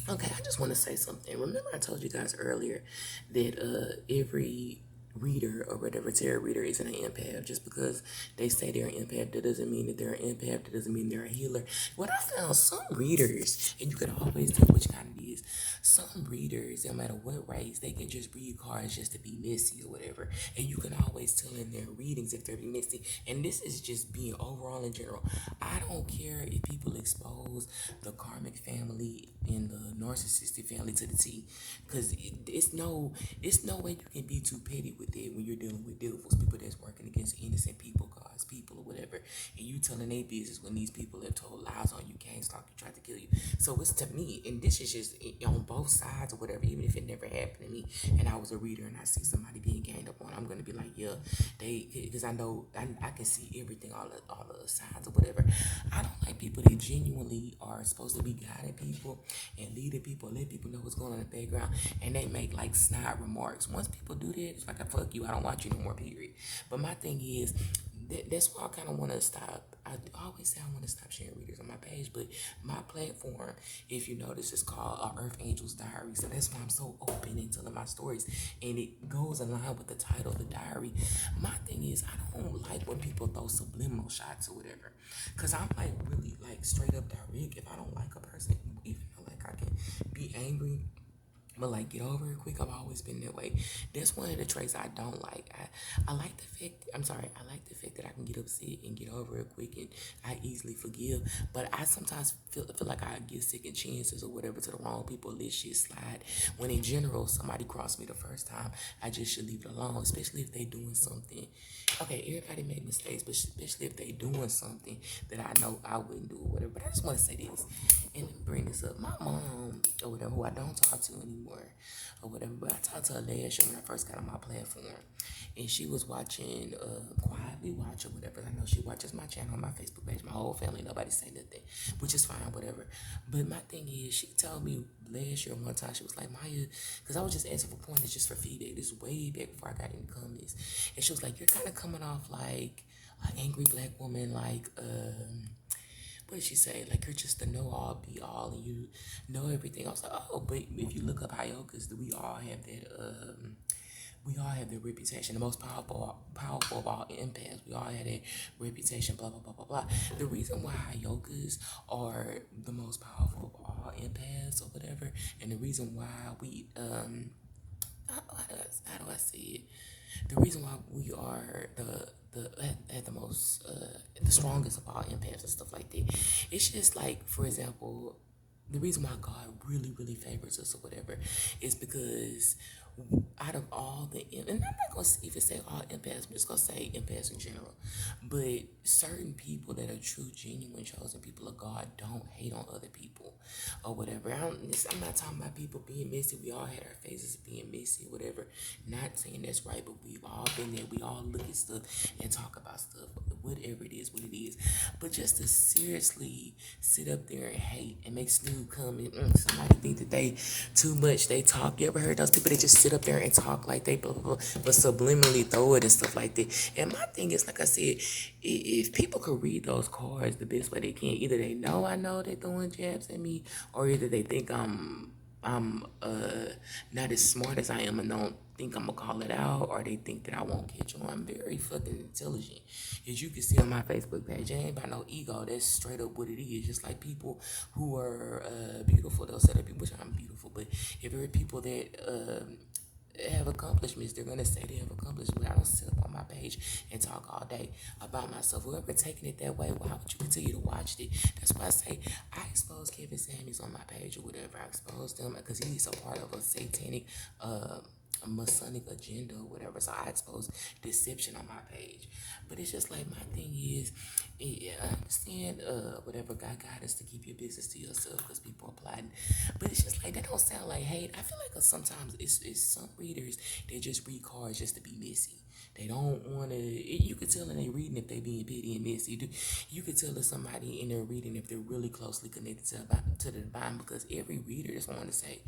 Okay, I just want to say something. Remember, I told you guys earlier that every reader or whatever tarot reader isn't an empath. Just because they say they're an empath, that doesn't mean that they're an empath. That doesn't mean they're a healer. What I found, some readers, and you can always tell which kind it is. Some readers, no matter what race, they can just read cards just to be messy or whatever, and you can always tell in their readings if they're being messy. And this is just being overall in general. I don't care if people expose the karmic family and the narcissistic family to the T, because it's no way you can be too petty with it when you're dealing with devils, people that's working against innocent people, God's people or whatever, and you telling their business when these people have told lies on you, gang stalk you, tried to kill you. So it's to me, and this is just on both sides or whatever. Even if it never happened to me, and I was a reader and I see somebody being ganged up on, I'm gonna be like, yeah, because I know I can see everything, all the sides or whatever. I don't like people that genuinely are supposed to be guiding people and leading people, let people know what's going on in the background, and they make like snide remarks. Once people do that, it's like, I fuck you, I don't watch you no more, period. But my thing is, that's why I kind of want to stop. I always say I want to stop sharing readers on my page, but my platform, if you notice, is called Earth Angels Diary. So that's why I'm so open in telling my stories, and it goes in line with the title of the diary. My thing is, I don't like when people throw subliminal shots or whatever, cause I'm like really like straight up direct. If I don't like a person, even though like I can be angry, but like get over it quick. I've always been that way. That's one of the traits I don't like. I like the fact, I'm sorry, I like the fact that I can get upset and get over it quick, and I easily forgive. But I sometimes feel like I give second chances or whatever to the wrong people, let shit slide. When in general, somebody crossed me the first time, I just should leave it alone, especially if they doing something. Okay, everybody make mistakes, but especially if they doing something that I know I wouldn't do or whatever. But I just want to say this and bring this up. My mom or whatever, who I don't talk to anymore or whatever, but I talked to her last year when I first got on my platform, and she was watching Quietly Watch or whatever. I know she watches my channel on my Facebook page. My whole family, nobody say nothing, which is fine, whatever. But my thing is, she told me last year one time, she was like, Maya, because I was just asking for pointers just for feedback. This is way back before I got into comments, and she was like, you're kind of coming off like an angry black woman, like what did she say? Like, you're just the know all be all and you know everything. I was like, oh, but if you look up Hiokas, we all have that reputation. The most powerful of all empaths. We all have that reputation, blah blah blah blah blah. The reason why Hiokas are the most powerful of all empaths or whatever, and the reason why we how do I say it? The reason why we are at the most the strongest of all empaths and stuff like that, it's just like, for example, the reason why God really favors us or whatever is because out of all and I'm not gonna even say all empaths, I'm just gonna say empaths in general. But certain people that are true, genuine, chosen people of God don't hate on other people or whatever. I'm not talking about people being messy. We all had our phases of being messy, whatever. Not saying that's right, but we've all been there. We all look at stuff and talk about stuff, whatever it is, what it is. But just to seriously sit up there and hate and make Snoop come and somebody think that they too much, they talk. You ever heard those people that just sit up there and talk like they blah blah blah, but subliminally throw it and stuff like that? And my thing is, like I said, if people could read those cards the best way they can, either they know I know they're throwing jabs at me, or either they think I'm not as smart as I am and don't think I'm gonna call it out, or they think that I won't catch on. I'm very fucking intelligent. As you can see on my Facebook page, it ain't about no ego. That's straight up what it is. Just like people who are beautiful, they'll say that people, which I'm beautiful, but if there are people that have accomplishments, they're gonna say they have accomplishments. I don't sit up on my page and talk all day about myself. Whoever taking it that way, why would you continue to watch it? That's why I say I expose Kevin Samuels on my page or whatever. I expose them because he's a part of a satanic a Masonic agenda or whatever. So I expose deception on my page. But it's just like, my thing is, yeah, I understand whatever God got us to keep your business to yourself because people are plotting. But it's just like, that don't sound like hate. I feel like sometimes it's some readers, they just read cards just to be messy. They don't want to. You could tell in they reading if they being petty and messy. You could tell if somebody in their reading if they're really closely connected to the divine, because every reader, that's what I want to say,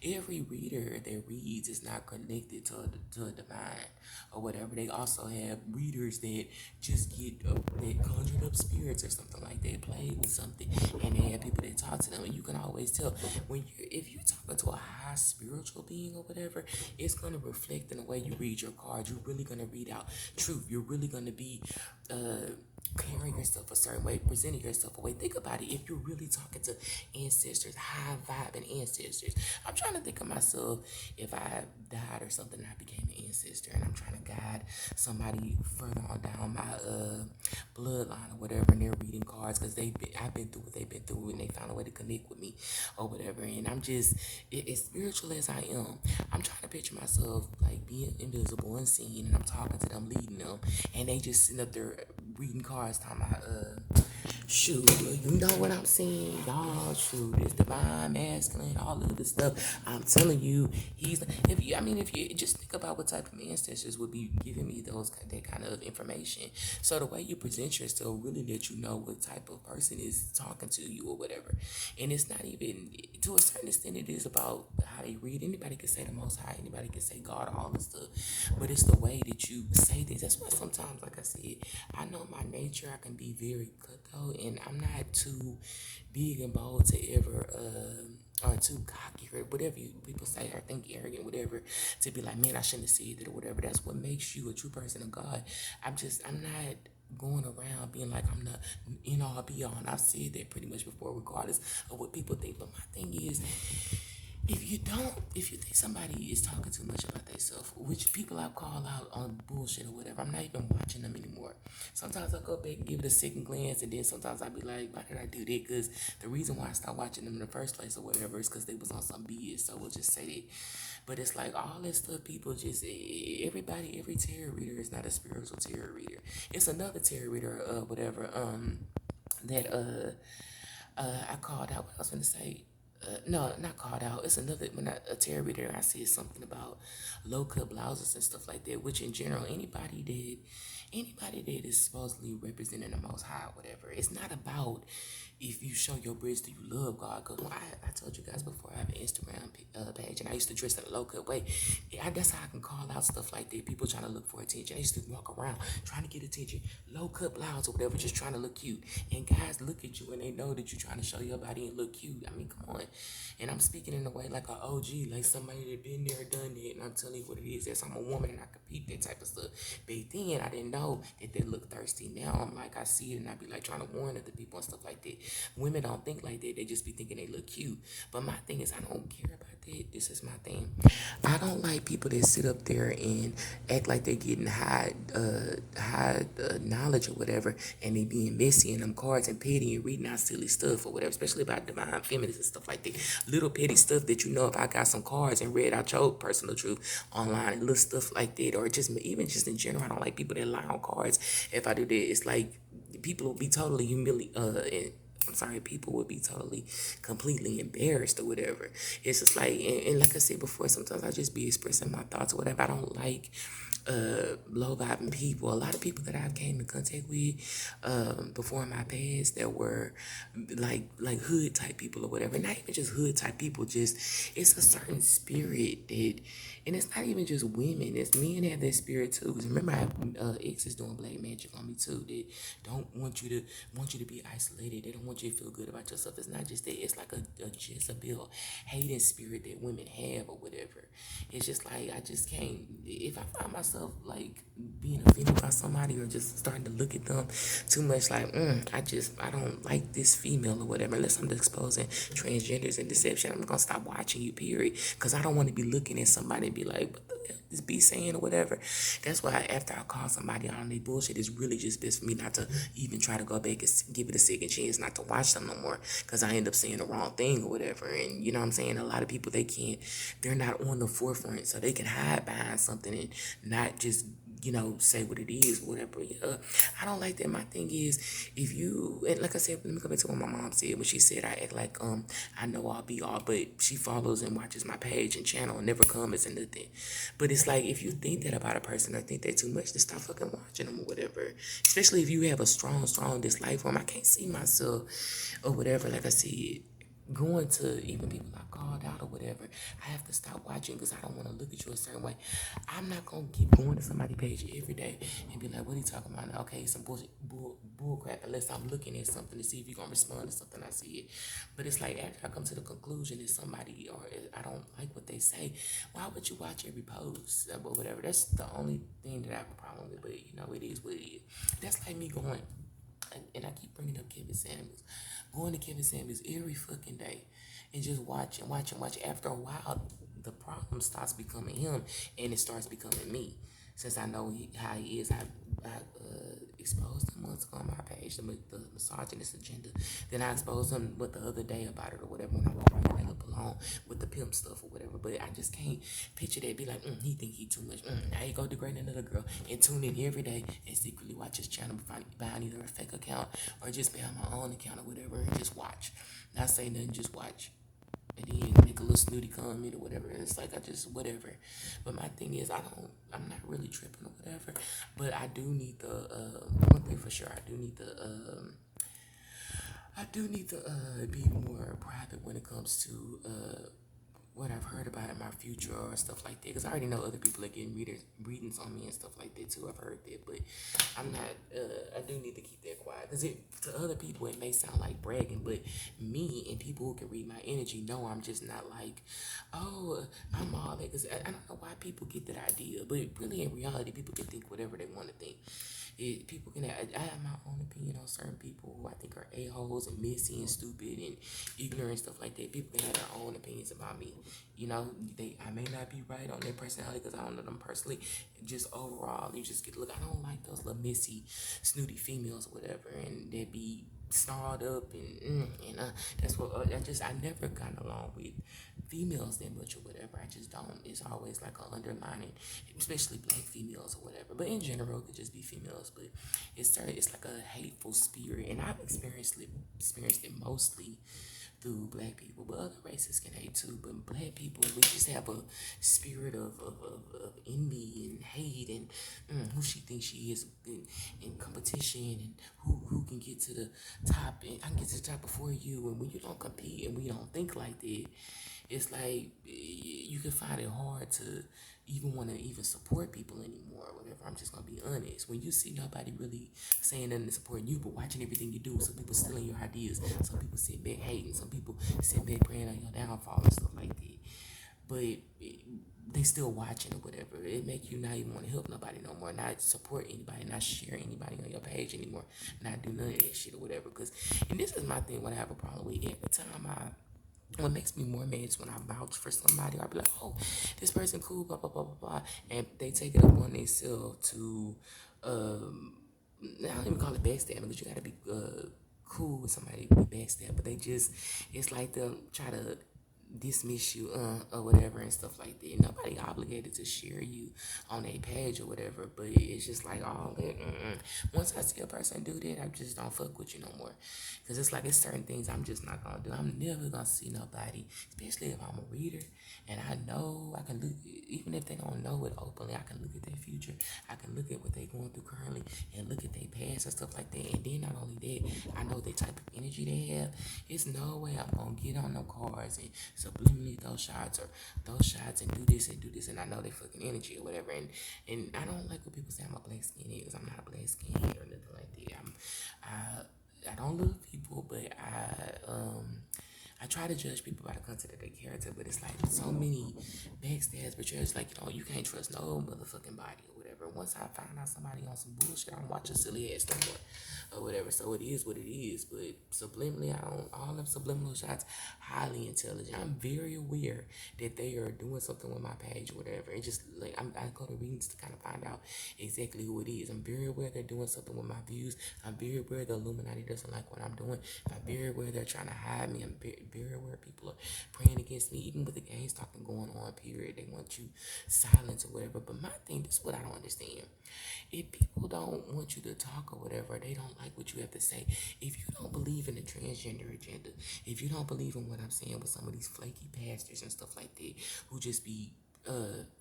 every reader that reads is not connected to a divine or whatever. They also have readers that just get that conjured up spirits or something like that, play with something, and they have people that talk to them, and you can always tell when you if you're talking to a high spiritual being or whatever, it's gonna reflect in the way you read your cards. You're really gonna read out truth. You're really gonna be carrying yourself a certain way, presenting yourself a way. Think about it. If you're really talking to ancestors, high vibing ancestors, I'm trying to think of myself if I died or something and I became an ancestor and I'm trying to guide somebody further on down my bloodline or whatever, and they're reading cards because I've been through what they've been through and they found a way to connect with me or whatever. And I'm just as spiritual as I am, I'm trying to picture myself like being invisible, unseen, and I'm talking to them, leading them, and they just sitting up there reading cards, talking about shoot, you know what I'm saying, y'all. Shoot, it's divine, masculine, all of this stuff. I'm telling you, if you just think about what type of ancestors would be giving me that kind of information. So the way you present yourself really let you know what type of person is talking to you or whatever. And it's not even, to a certain extent, it is about how they read. Anybody can say the Most High, anybody can say God, all this stuff, but it's the way that you say things. That's why sometimes, like I said, I know my nature. I can be very cutthroat, and I'm not too big and bold to ever or too cocky or whatever people say or think arrogant, whatever, to be like, man, I shouldn't have said that or whatever. That's what makes you a true person of God. I'm not going around being like I'm not in all be all, and I've said that pretty much before, regardless of what people think. But my thing is, if you think somebody is talking too much about themselves, which people I call out on bullshit or whatever, I'm not even watching them anymore. Sometimes I go back and give it a second glance, and then sometimes I be like, why did I do that? Because the reason why I stopped watching them in the first place or whatever is because they was on some BS, so we'll just say that. But it's like all that stuff, people just, every tarot reader is not a spiritual tarot reader. It's another tarot reader, whatever, that, I called out, what I was going to say, no, not called out. It's another when a tarot reader. I said something about low cut blouses and stuff like that. Which in general, anybody that is supposedly representing the Most High, or whatever. It's not about if you show your breast, do you love God? Because I told you guys before, I have an Instagram page, and I used to dress in a low cut way. That's how I can call out stuff like that. People trying to look for attention. I used to walk around trying to get attention, low cut blouse or whatever, just trying to look cute. And guys look at you and they know that you're trying to show your body and look cute. I mean, come on. And I'm speaking in a way like an OG, like somebody that been there, done it, and I'm telling you what it is. Yes, I'm a woman and I can peep that type of stuff. Back then, I didn't know that they look thirsty. Now I'm like, I see it and I be like trying to warn other people and stuff like that. Women don't think like that. They just be thinking they look cute. But my thing is, I don't care about that. This is my thing. I don't like people that sit up there and act like they're getting high knowledge or whatever, and they being messy in them cards and petty and reading out silly stuff or whatever, especially about divine feminists and stuff like that. Little petty stuff that if I got some cards and read out your personal truth online and little stuff like that, or just even just in general, I don't like people that lie on cards. If I do that, it's like people will be totally I'm sorry, people would be totally, completely embarrassed or whatever. It's just like, and like I said before, sometimes I just be expressing my thoughts or whatever. I don't like low vibing people. A lot of people that I've came in contact with before in my past that were like hood type people or whatever. Not even just hood type people, just it's a certain spirit that, and it's not even just women, it's men have that spirit too. 'Cause remember I have exes doing black magic on me too. They don't want you to be isolated. They don't want you to feel good about yourself. It's not just that, it's like a Jezebel hating spirit that women have or whatever. It's just like I just can't, if I find myself like being offended by somebody or just starting to look at them too much, like I don't like this female or whatever, unless I'm exposing transgenders and deception, I'm gonna stop watching you, period, because I don't want to be looking at somebody and be like, what the hell this be saying or whatever. That's why after I call somebody out on their bullshit, it's really just best for me not to even try to go back and give it a second chance, not to watch them no more, because I end up saying the wrong thing or whatever. And you know what I'm saying, a lot of people, they're not on the forefront, so they can hide behind something and not just say what it is, whatever. I don't like that. My thing is, if you, and like I said, let me go back to what my mom said when she said I act like I know I'll be all, but she follows and watches my page and channel and never comments and nothing. But it's like if you think that about a person or think that too much, then stop fucking watching them or whatever. Especially if you have a strong dislike for them. I can't see myself or whatever. Like I said, going to even people I called out or whatever, I have to stop watching because I don't want to look at you a certain way. I'm not gonna keep going to somebody's page every day and be like, "What are you talking about?" Now, okay, some bull crap. Unless I'm looking at something to see if you're gonna respond to something I see it. But it's like after I come to the conclusion that somebody or I don't like what they say, why would you watch every post or whatever? That's the only thing that I have a problem with. But it is what it is. That's like me going. And I keep bringing up Kevin Samuels. Going to Kevin Samuels every fucking day and just watch and watch and watch. After a while, the problem starts becoming him and it starts becoming me. Since I know how he is, I exposed him once on my page, the misogynist agenda. Then I exposed him the other day about it or whatever when I was bringing it up along with the pimp stuff or whatever. But I just can't picture that. Be like, he think he too much. Now he go degrade another girl and tune in every day and secretly watch his channel behind either a fake account or just behind my own account or whatever and just watch. Not say nothing, just watch and then make a little snooty comment or whatever. It's like I just whatever. But my thing is I'm not really tripping or whatever. But I do need the one thing for sure. I do need to be more private when it comes to what I've heard about in my future or stuff like that. Because I already know other people are getting readings on me and stuff like that too. I've heard that, but I'm not. I do need to keep that quiet because to other people it may sound like bragging, but me and people who can read my energy know I'm just not like, oh, I'm all that. Because I don't know why people get that idea, but really in reality, people can think whatever they want to think. People can. I have my own opinion on certain people who I think are a-holes and messy and stupid and ignorant and stuff like that. People can have their own opinions about me. I may not be right on their personality because I don't know them personally. Just overall, you just get look. I don't like those little messy, snooty females or whatever, and they be snarled up and that's what I never got along with females that much or whatever. I just don't. It's always like a underlining, especially black females or whatever. But in general, it could just be females. But it's like a hateful spirit, and I've experienced it mostly through black people, but other races can hate too. But black people, we just have a spirit of envy and hate and who she thinks she is in competition and who can get to the top and I can get to the top before you. And when you don't compete and we don't think like that, it's like you can find it hard to even want to even support people anymore or whatever. I'm just gonna be honest. When you see nobody really saying nothing to support you, but watching everything you do, some people stealing your ideas, some people sit back hating, some people sit back praying on your downfall and stuff like that. But they still watching or whatever. It make you not even want to help nobody no more, not support anybody, not share anybody on your page anymore, not do none of that shit or whatever. And this is my thing. What I have a problem with every time what makes me more mad is when I vouch for somebody. I'll be like, oh, this person cool, blah, blah, blah, blah, blah. And they take it up on themselves to, I don't even call it backstabbing because you got to be cool with somebody to be backstab. But it's like they'll try to dismiss you or whatever and stuff like that. Nobody obligated to share you on a page or whatever, but it's just like all that. Once I see a person do that, I just don't fuck with you no more. Because it's like it's certain things I'm just not gonna do. I'm never gonna see nobody, especially if I'm a reader and I know I can look, even if they don't know it openly, I can look at their future. I can look at what they're going through currently and look at their past and stuff like that. And then not only that, I know the type of energy they have. It's no way I'm gonna get on no cars and subliminally those shots and do this and I know they fucking energy or whatever and I don't like when people say I'm a black skinhead because I'm not a black skinhead or nothing like that. I don't love people, but I try to judge people by the content of their character, but it's like so many backstabs, betrayals. Like you can't trust no motherfucking body or whatever. Once I find out somebody on some bullshit, I don't watch a silly ass no more or whatever. So it is what it is. But subliminally, I don't. All them subliminal shots, highly intelligent. I'm very aware that they are doing something with my page or whatever. It just like I go to readings to kind of find out exactly who it is. I'm very aware they're doing something with my views. I'm very aware the Illuminati doesn't like what I'm doing. I'm very aware they're trying to hide me. I'm very aware people are praying against against me, even with the games talking going on, period. They want you silent or whatever. But my thing, this is what I don't understand. If people don't want you to talk or whatever, they don't like what you have to say. If you don't believe in the transgender agenda, if you don't believe in what I'm saying with some of these flaky pastors and stuff like that, who just be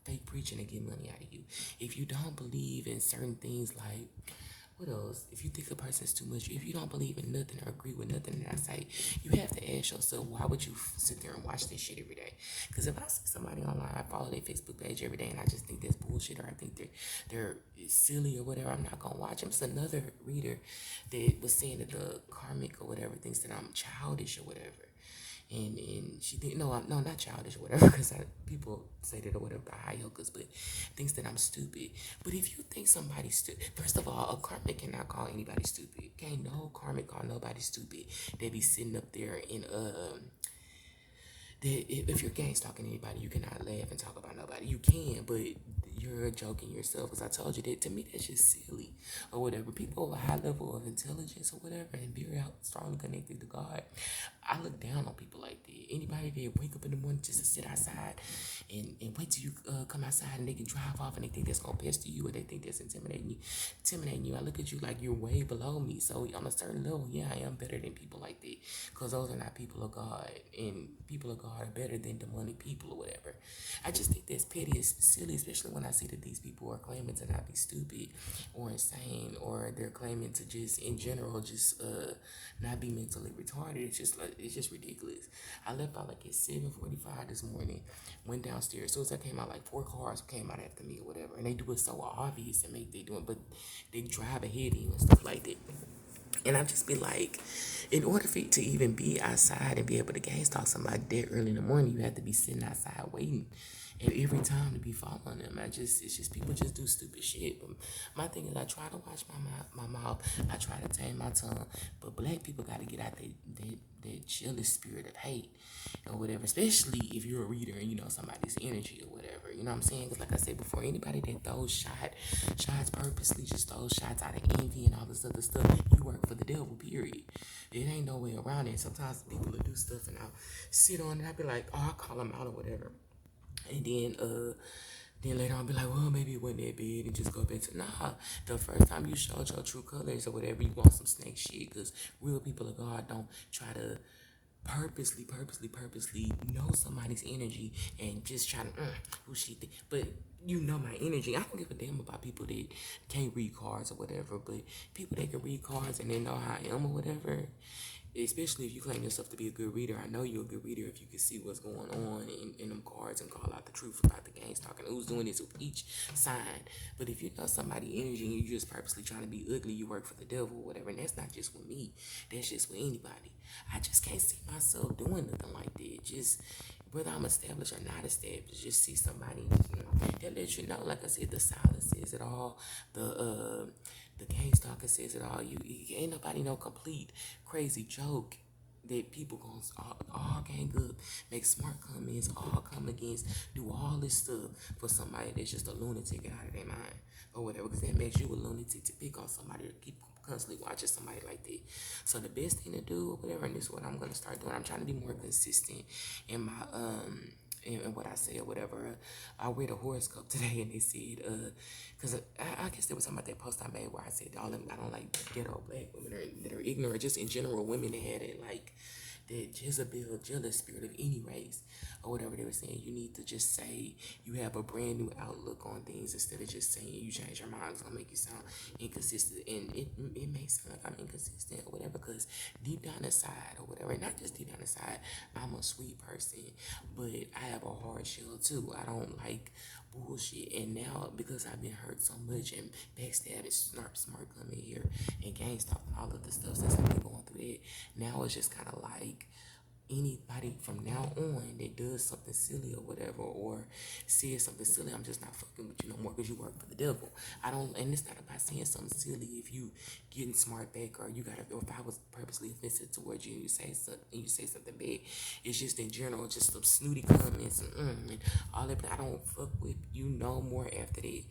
fake preaching to get money out of you. If you don't believe in certain things like what else? If you think a person's too much, if you don't believe in nothing or agree with nothing that I say, you have to ask yourself, why would you sit there and watch this shit every day? Because if I see somebody online, I follow their Facebook page every day, and I just think that's bullshit, or I think they're silly or whatever, I'm not gonna watch them. It's another reader that was saying that the karmic or whatever thinks that I'm childish or whatever. And she think no, not childish or whatever, because people say that or whatever by high hookus, but thinks that I'm stupid. But if you think somebody's stupid, first of all, a karmic cannot call anybody stupid. Can't no karmic call nobody stupid. They be sitting up there in if you're gang stalking anybody, you cannot laugh and talk about nobody. You can, but you're joking yourself. Because I told you that, to me, that's just silly or whatever. People with a high level of intelligence or whatever and very strongly connected to God, I look down on people like that. Anybody that wake up in the morning just to sit outside and wait till you come outside and they can drive off and they think that's going to pester you or they think that's intimidating you. I look at you like you're way below me. So on a certain level, yeah, I am better than people like that. Because those are not people of God. And people of God are better than demonic people or whatever. I just think that's petty, it's silly, especially when I see that these people are claiming to not be stupid or insane, or they're claiming to just in general just not be mentally retarded. It's just ridiculous. I left out like at 7:45 this morning, went downstairs. As soon as I came out, like 4 cars came out after me or whatever, and they do it so obvious and make they doing, but they drive ahead of you and stuff like that. And I just be like, in order for you to even be outside and be able to game stalk somebody that early in the morning, you have to be sitting outside waiting. And every time to be following them, it's just people just do stupid shit. But my thing is, I try to watch my mouth. I try to tame my tongue. But black people got to get out that jealous spirit of hate or whatever. Especially if you're a reader and you know somebody's energy or whatever. You know what I'm saying? Because like I said before, anybody that throws shots purposely, just throws shots out of envy and all this other stuff, you work for the devil. Period. There ain't no way around it. Sometimes people will do stuff and I'll sit on it. I'll be like, oh, I'll call them out or whatever. And then later on be like, well, maybe it wasn't that bad and just go back to, nah, the first time you showed your true colors or whatever, you want some snake shit, because real people of God don't try to purposely know somebody's energy and just try to, who she think, but you know my energy. I don't give a damn about people that can't read cards or whatever, but people that can read cards and they know how I am or whatever, especially if you claim yourself to be a good reader. I know you're a good reader if you can see what's going on in them cards and call out the truth about the games talking. Who's doing this with each sign? But if you know somebody energy and you're just purposely trying to be ugly, you work for the devil or whatever. And that's not just with me. That's just with anybody. I just can't see myself doing nothing like that. Just whether I'm established or not established, just see somebody, that lets you know. Like I said, the silence says it all. The game stalker says it all. You ain't nobody no complete crazy joke that people gonna all gang up, make smart comments, all come against, do all this stuff for somebody that's just a lunatic out of their mind or whatever, because that makes you a lunatic to pick on somebody or keep constantly watching somebody like that. So the best thing to do or whatever, and this is what I'm gonna start doing. I'm trying to be more consistent in my and what I say or whatever. I read a horoscope today and they said, because I guess there was something about that post I made where I said all them, I don't like ghetto black women that are ignorant, just in general women that had it like that Jezebel jealous spirit of any race or whatever. They were saying you need to just say you have a brand new outlook on things instead of just saying you change your mind. It's gonna make you sound inconsistent, and it may sound like I'm inconsistent or whatever, because deep down inside or whatever, not just deep down inside, I'm a sweet person, but I have a hard shell too. I don't like bullshit. And now because I've been hurt so much and backstabbed and smart coming here and GameStop and all of the stuff since I've been going through that, now it's just kind of like anybody from now on that does something silly or whatever, or says something silly, I'm just not fucking with you no more because you work for the devil. I don't, and it's not about saying something silly if you getting smart back, or you gotta, or if I was purposely offensive towards you and you say something bad. It's just in general, just some snooty comments and all that. But I don't fuck with you no more after that.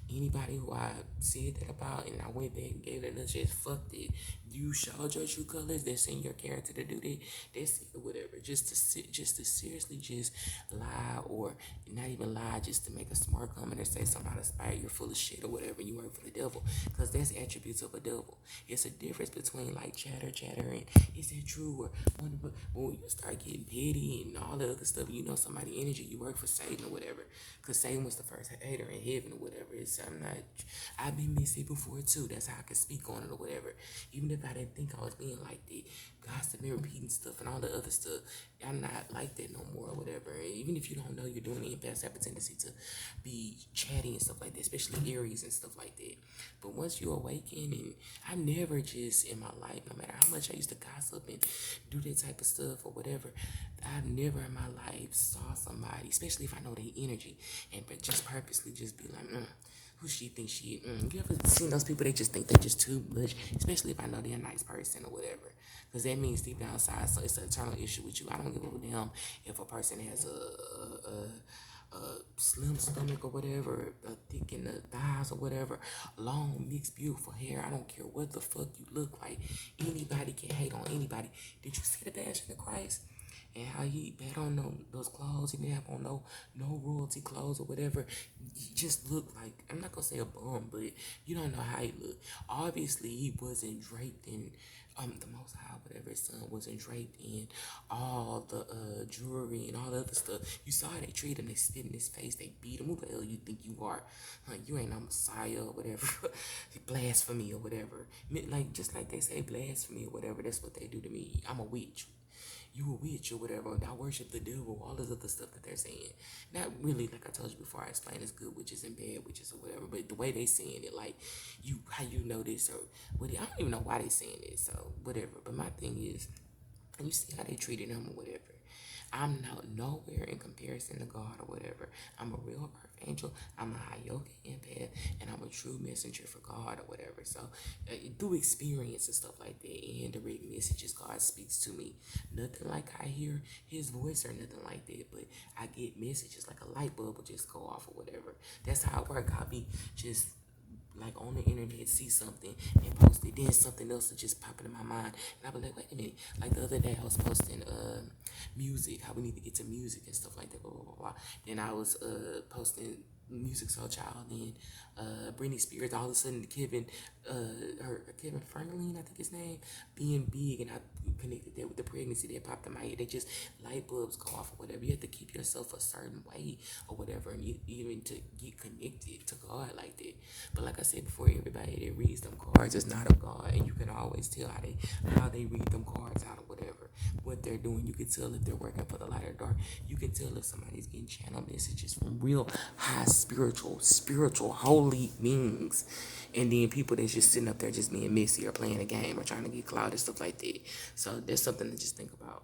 Anybody who I said that about and I went back and gave it a just fucked it. You showed your true colors. That's in your character to do that. That's it, whatever. whatever, just to seriously just lie, or not even lie, just to make a smart comment or say something out of spite, you're full of shit or whatever, you work for the devil, because that's attributes of a devil. It's a difference between like chatter, and is that true, or when you start getting petty and all the other stuff, you know somebody energy, you work for Satan or whatever, because Satan was the first hater in heaven or whatever. I've been messy before too. That's how I can speak on it or whatever. Even if I didn't think I was being like that, gossiping, repeating stuff, and all the other stuff, I'm not like that no more or whatever. Even if you don't know you're doing it, empaths have a tendency to be chatty and stuff like that, especially Aries and stuff like that. But once you awaken, and I never just in my life, no matter how much I used to gossip and do that type of stuff or whatever, I've never in my life saw somebody, especially if I know their energy, and but just purposely just be like, who she thinks she? You ever seen those people? They just think they're just too much, especially if I know they're a nice person or whatever. Because that means deep down inside, so it's an eternal issue with you. I don't give a damn if a person has a slim stomach or whatever, a thick in the thighs or whatever, long, mixed, beautiful hair. I don't care what the fuck you look like. Anybody can hate on anybody. Did you see the Passion of Christ? And how he had on those clothes, he didn't have on no royalty clothes or whatever. He just looked like, I'm not gonna say a bum, but you don't know how he looked. Obviously, he wasn't draped in the Most High, whatever his son wasn't draped in all the jewelry and all the other stuff. You saw how they treat him. They spit in his face. They beat him. Who the hell you think you are? You ain't no Messiah or whatever. Blasphemy or whatever. Like just like they say blasphemy or whatever. That's what they do to me. I'm a witch. You a witch or whatever, I worship the devil, all this other stuff that they're saying. Not really, like I told you before, I explained it's good witches and bad witches or whatever, but the way they saying it, like, how you know this, or what, I don't even know why they saying it, so whatever. But my thing is, you see how they treated him or whatever. I'm not nowhere in comparison to God or whatever. I'm a real earth angel. I'm a high yoga empath, and I'm a true messenger for God or whatever. So through experience and stuff like that, and the written messages, God speaks to me. Nothing like I hear His voice or nothing like that, but I get messages like a light bulb will just go off or whatever. That's how it works. I'll be just like on the internet, see something and post it, then something else will just pop into my mind, and I'll be like, wait a minute. Like the other day I was posting music, how we need to get to music and stuff like that, blah blah blah, blah. Then I was posting Music Soul Child, and Britney Spears, all of a sudden Kevin Franklin, I think his name, being big, and I connected that with the pregnancy that popped in my head. They just light bulbs go off or whatever. You have to keep yourself a certain way or whatever, and even to get connected to God like that. But like I said before, everybody that reads them cards is not of God, and you can always tell how they read them cards out or whatever, what they're doing. You can tell if they're working for the light or dark. You can tell if somebody's getting channel messages from real high spiritual, holy beings, and then people that's just sitting up there just being messy or playing a game or trying to get clout and stuff like that. So that's something to just think about.